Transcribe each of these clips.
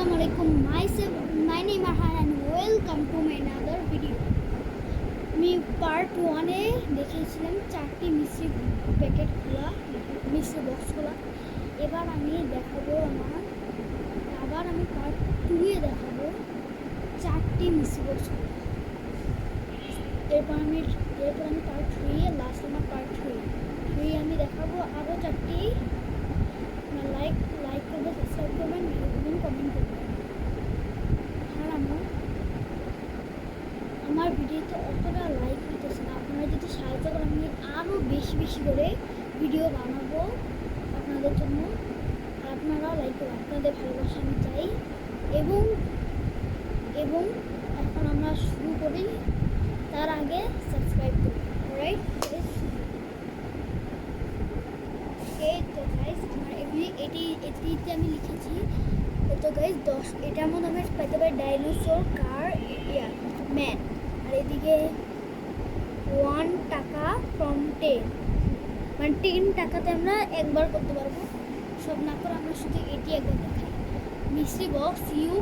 Assalamualaikum. My name is Arhan and welcome to my another video. আমি part 1-এ দেখিয়েছিলাম 4টি মিষ্টি প্যাকেট খোলা, মিষ্টি বক্স খোলা। এবার আমি দেখাবো আমি পার্ট 2-এ দেখাবো 4টি মিষ্টি বক্স খোলা। এরপর আমি পার্ট 3-এ লাস্ট আমার পার্ট 3 আমি দেখাবো আরও 4টি। লাইক করবে, সাবস্ক্রাইব করবেন এবং কমেন্ট করবেন। আর আমার ভিডিওতে অতটা লাইক হইতেছে না, আপনারা যদি সাহায্য করেন আমি আরও বেশি করে ভিডিও বানাবো আপনাদের জন্য। আর আপনারাও লাইক করবেন, আপনাদের ভালোবাসা আমি চাই। এবং এখন আমরা শুরু করি, তার আগে সাবস্ক্রাইব করুন। রাইট তো গাইজ আমার এটিতে আমি লিখেছি। তো গাইজ 10 এটার মধ্যে আমরা পেতে পারি ডাইনোসর, কার, ম্যান। আর এদিকে 1 টাকা ফ্রম 10, মানে 10 টাকাতে আমরা একবার করতে পারবো। সব না করে আমরা শুধু এটি একবার দেখাই। Mystery box you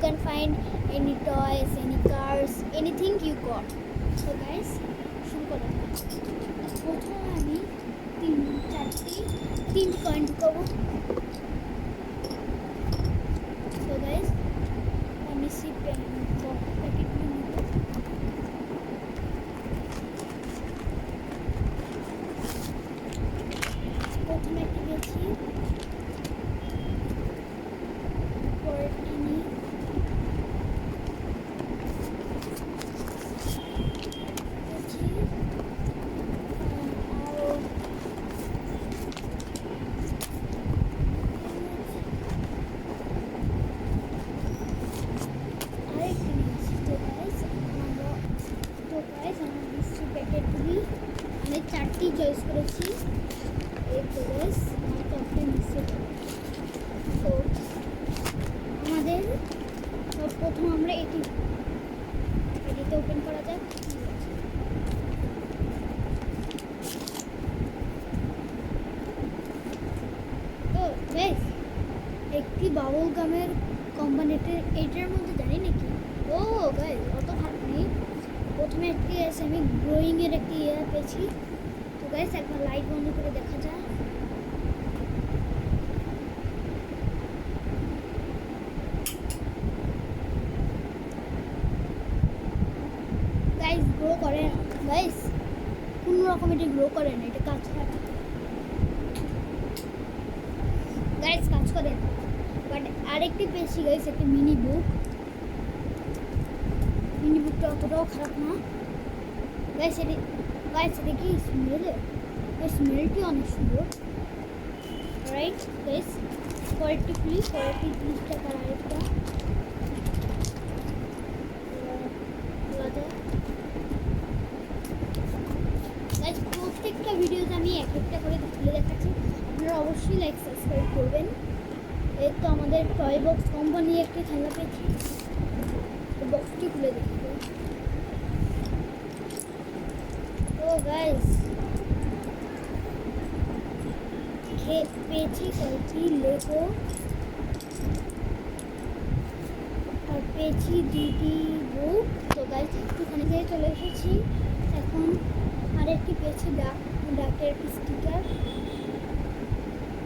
can find any toys, any cars, anything you got. তো গাইজ শুরু করা যাক। প্রথমে আমি 3 কয়েন ঢুকাবো। তো গাইজ আমি প্যাকেটগুলো নেব। প্রথমে একটি পেয়েছি, পরেরটি নিই। প্যাকেটগুলি আমি 4টি চয়েস করেছি। এই তো গাইস আমার 4টি মিক্সড। তো আমাদের প্রথম আমরা এটিতে ওপেন করা যাক। তো গাইস একটি বাবল গামের কোম্পানিতে এটার মধ্যে জানি নাকি। ও গাইস অত খারাপ নেই। প্রথমে একটি আছে, আমি গ্রোয়িংয়ের একটি পেয়েছি। তো গাইস একবার লাইট বন্ধ করে দেখা যায়। গাইস গ্রো করে না, গাইস কোনো রকম এটি গ্রো করে না, এটা কাজ করে। গাইস কাজ করে না। বাট আরেকটি পেয়েছি গাইস, একটি মিনি বুকটা অতটাও খারাপ না। গাইস এটা কি স্মেলটি অনেক সুন্দর। রাইট গাইস পরেরটি প্লিজ, পরেরটি 30 টাকার আরেকটা। গাইস প্রত্যেকটা ভিডিওতে আমি একটা করে খুলে দেখাচ্ছি, আপনারা অবশ্যই লাইক সাবস্ক্রাইব করবেন। এই তো আমাদের টয় বক্স কোম্পানি একটি খেলা পেয়েছি। বক্সটি খুলে দেখি। তো গাইস পেয়েছি কয়েকটি লেগো আর পেয়েছি 2টি বুক। তো গাইস একটুখানি থেকে চলে এসেছি। এখন আরেকটি পেয়েছি ডাকের স্টিকার।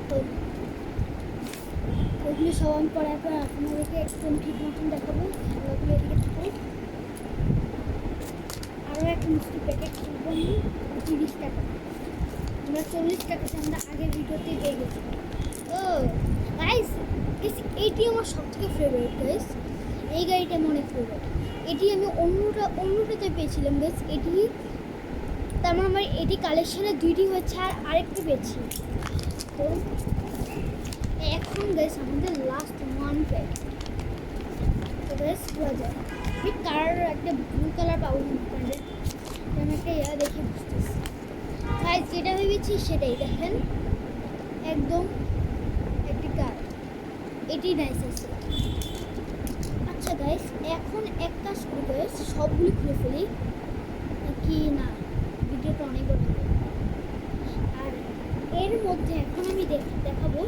তো ওইগুলি সব আমি পড়ার পর আপনাদেরকে একদম ঠিক মতন দেখাবো। ওগুলো এদিকে থাকুক। আরও একটা মিষ্টি প্যাকেট কিনবো আমি 30 টাকা। আমরা 40 টাকাতে আমরা আগের ভিডিওতে পেয়ে গেছি। ও গাইস এটি আমার সবথেকে ফেভারিট গাইস। এই গাড়িটা আমার অনেক ফেভারিট। এটি আমি অন্যটাতে পেয়েছিলাম গাইস। এটি তার মানে আমার এটি কালেকশনে 2টি হয়েছে আর আরেকটি পেয়েছি। তো এখন গাইস আমাদের লাস্ট 1 প্যাকেট। তো গাইস খোলা যায়। আমি কালার একটা ব্লু কালার পাবো আপনাদের, আমি একটা দেখে বুঝতেছি। গাইস যেটা ভেবেছি সেটাই দেখেন, একদম একটি কার। এটি নাইস আছে। আচ্ছা গাইস এখন এক কাজ করি গাইস, সবগুলি খুলে ফেলি কি না, ভিডিওটা অনেক বড় হবে। আর এর মধ্যে এখন আমি দেখাবো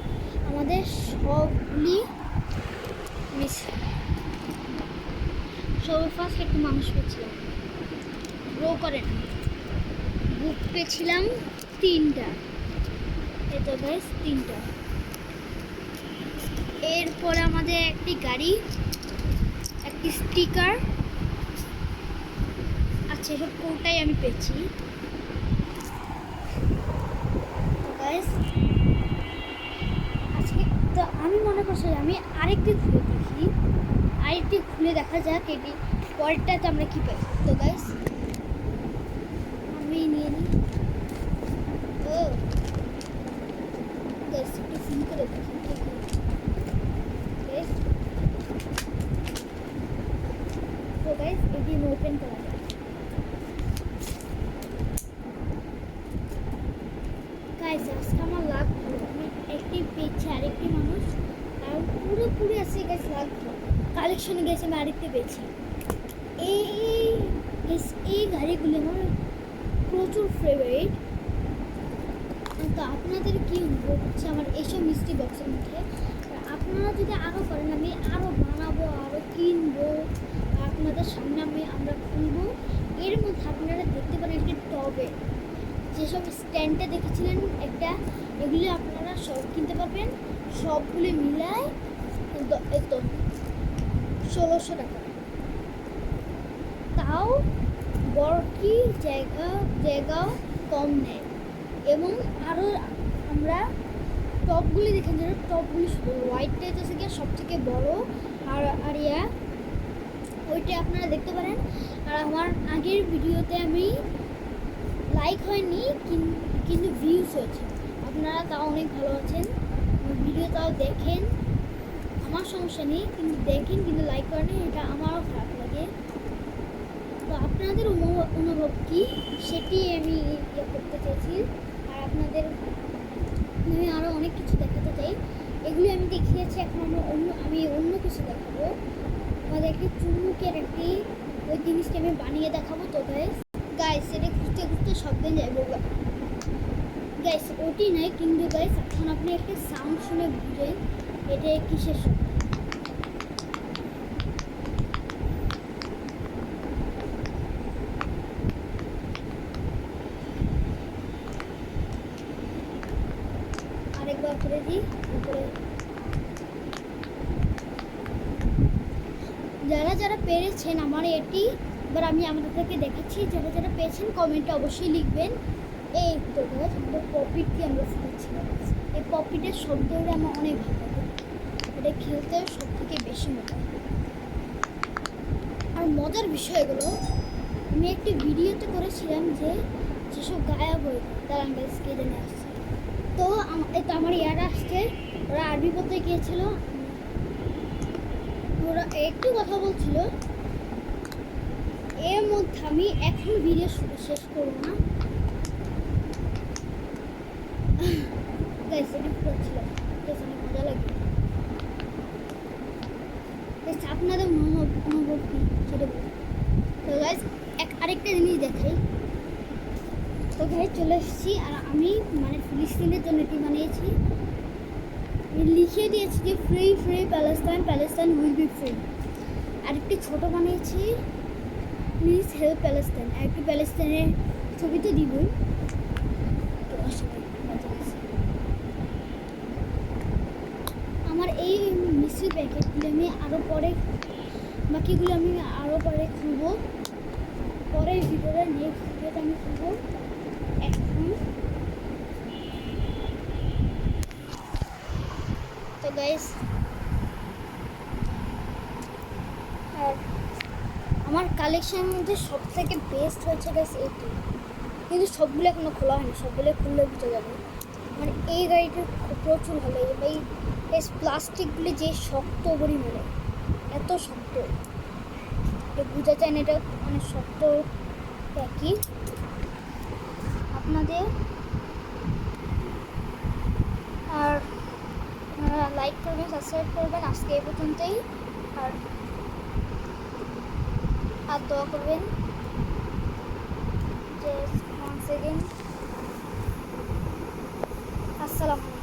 আমাদের সবগুলি মিস সবার ফার্স্ট একটু মানুষ পেয়েছিলাম, গ্রো করে না। বুক পেয়েছিলাম 3টা, এটা গাইস 3টা। এরপরে আমাদের একটি গাড়ি, একটি স্টিকার, আচ্ছা এসব কোটাই আমি পেয়েছি। গাইস আজকে তো আমি মনে করছি আমি আরেকটি খুলে দেখি, আরেকটি খুলে দেখা যাক এটি পরেরটাতে আমরা কী পাই। তো গাইস আমি নিয়ে নিই। ও গাইস একটু ফিল করে দেখি তো গাইস এটি ওপেন করা যায়। গাইস আজকে আমার লাভ হলো, আমি একটি পেয়েছি আরেকটি মানুষ, আর পুরোপুরি আছে গাইস লাভ কালেকশনে গেছে আমি আরেকটি পেয়েছি। এই গাড়িগুলো আমার প্রচুর ফেভারিট। তো আপনাদের কী অনুভব হচ্ছে আমার এইসব মিষ্টি বক্সের মধ্যে? আপনারা যদি আরও করেন আমি আরও বানাবো, আরও কিনবো, আপনাদের সামনে আমরা খুলবো। এর মধ্যে আপনারা দেখতে পারেন একটি টবে যেসব স্ট্যান্ডটা দেখেছিলেন একটা, এগুলি আপনারা সব কিনতে পারবেন, সবগুলি মিলায় একদম 1600 টাকা। তাও বড় কি জায়গাও কম নেয়। এবং আরও আমরা টপগুলি দেখেন, যেন টপগুলি হোয়াইটটাই তো গিয়ে সব থেকে বড়ো, আর ইয়া ওইটা আপনারা দেখতে পারেন। আর আমার আগের ভিডিওতে আমি লাইক হয়নি কিন্তু ভিউজ হয়েছে, আপনারা তাও অনেক ভালো আছেন, ভিডিও তাও দেখেন, আমার সমস্যা নেই, কিন্তু দেখেন কিন্তু লাইক করেন, এটা আমারও খারাপ লাগে। তো আপনাদের অনুভব কী সেটি আমি ইয়ে করতে চাইছি, আর আপনাদের আমি আরও অনেক কিছু দেখাতে চাই। এগুলি আমি দেখিয়েছি, এখন আমি অন্য কিছু দেখাবো। আমাদের একটি চুমুকের একটি ওই জিনিসটা আমি বানিয়ে দেখাবো। তো গাইস এটা খুঁজতে খুঁজতে সব দিন যাইব গাইস, ওটি নাই কিন্তু গাইস এখন আপনি একটা সাউন্ড শুনে বুঝেন এটা কিসের শব্দ। আরেকবার করে দিই উপরে। যারা পেরেছেন আমার এটি, এবার আমি আপনাদেরকে দেখাচ্ছি, যারা পেয়েছেন কমেন্টে অবশ্যই লিখবেন। এই তো গাছ আমাদের পপিটকে আমরা ফুটেছিলাম, এই পপিটের শব্দটা আমার অনেক ভালো লাগে, এটা খেলতে সব থেকে বেশি মজা। আর মজার বিষয়গুলো আমি একটি ভিডিওতে করেছিলাম যেসব গায়েব হয়ে তার আঙ্গাজকে জেনে আসছে। তো আমার ইয়ারা আসছে, ওরা আরবি পড়তে গিয়েছিল, ওরা একটু কথা বলছিল। এর মধ্যে আমি এখন ভিডিও শেষ করবো না, গাইস এটি করছিল, অনেক মজা লাগে। আপনাদের অনুভব কী সেটা বলুন। তো গাইস আরেকটা জিনিস দেখাই। তো গাইস চলে এসেছি, আর আমি মানে ফিলিস্তিনের জন্য এটি বানিয়েছি, লিখে দিয়েছি যে free free Palestine will be free. আরেকটি ছোট বানিয়েছি প্লিজ হেল্প প্যালেস্টাইন, আরেকটি প্যালেস্টাইনের ছবি তো দিবই। আমার এই মিষ্টি প্যাকেটগুলো আমি আরও পরে, বাকিগুলো আমি আরও পরে খুলবো, পরের ভিডিওটা নেক্সট ভিডিওতে আমি খুলবো। এখন তো গাইস আর আমার কালেকশনের মধ্যে সব থেকে বেস্ট হয়েছে গাইস এইটি, কিন্তু সবগুলো এখনো খোলা হয়নি, সবগুলো খুললে বুঝে যাবে। মানে এই গাড়িটা প্রচুর ভালো লাগে ভাই, এই প্লাস্টিকগুলি যে শক্ত পরিমাণে, এত শক্ত বোঝা যায় না, এটা অনেক শক্ত প্যাকি। আপনাদের আর লাইক করবেন, সাবস্ক্রাইব করবেন, আজকে এই পর্যন্তই। আর দোয়া করবেন যে once again আসসালামু আলাইকুম।